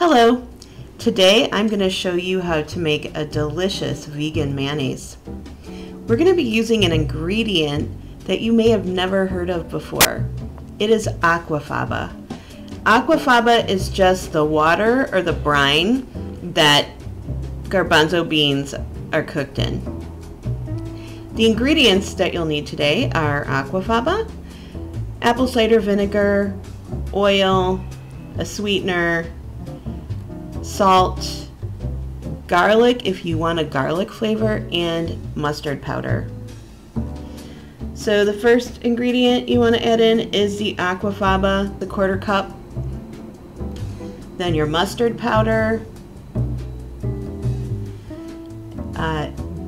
Hello! Today I'm going to show you how to make a delicious vegan mayonnaise. We're going to be using an ingredient that you may have never heard of before. It is aquafaba. Aquafaba is just the water or the brine that garbanzo beans are cooked in. The ingredients that you'll need today are aquafaba, apple cider vinegar, oil, a sweetener, salt, garlic if you want a garlic flavor, and mustard powder. So the first ingredient you want to add in is the aquafaba, the 1/4 cup. Then your mustard powder,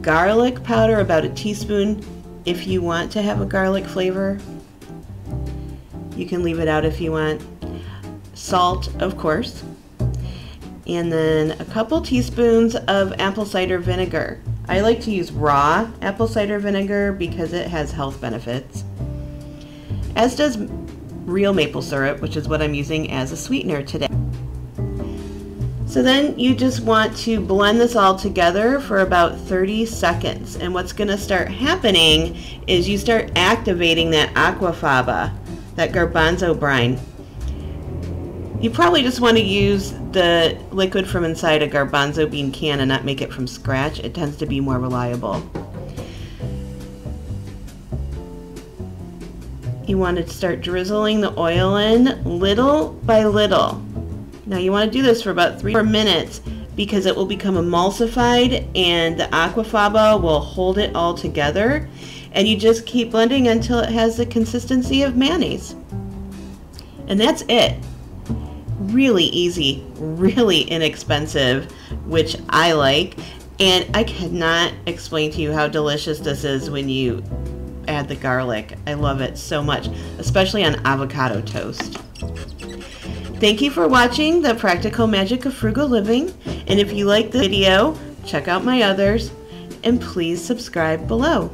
garlic powder, about a teaspoon if you want to have a garlic flavor. You can leave it out if you want. Salt, of course. And then a couple teaspoons of apple cider vinegar. I like to use raw apple cider vinegar because it has health benefits. As does real maple syrup, which is what I'm using as a sweetener today. So then you just want to blend this all together for about 30 seconds. And what's going to start happening is you start activating that aquafaba, that garbanzo brine. You probably just want to use the liquid from inside a garbanzo bean can and not make it from scratch. It tends to be more reliable. You want to start drizzling the oil in little by little. Now you want to do this for about 3 or 4 minutes because it will become emulsified and the aquafaba will hold it all together, and you just keep blending until it has the consistency of mayonnaise. And that's it. Really easy, really inexpensive, which I like, and I cannot explain to you how delicious this is when you add the garlic. I love it so much, especially on avocado toast. Thank you for watching the practical magic of frugal living, and if you like the video, check out my others and please subscribe below.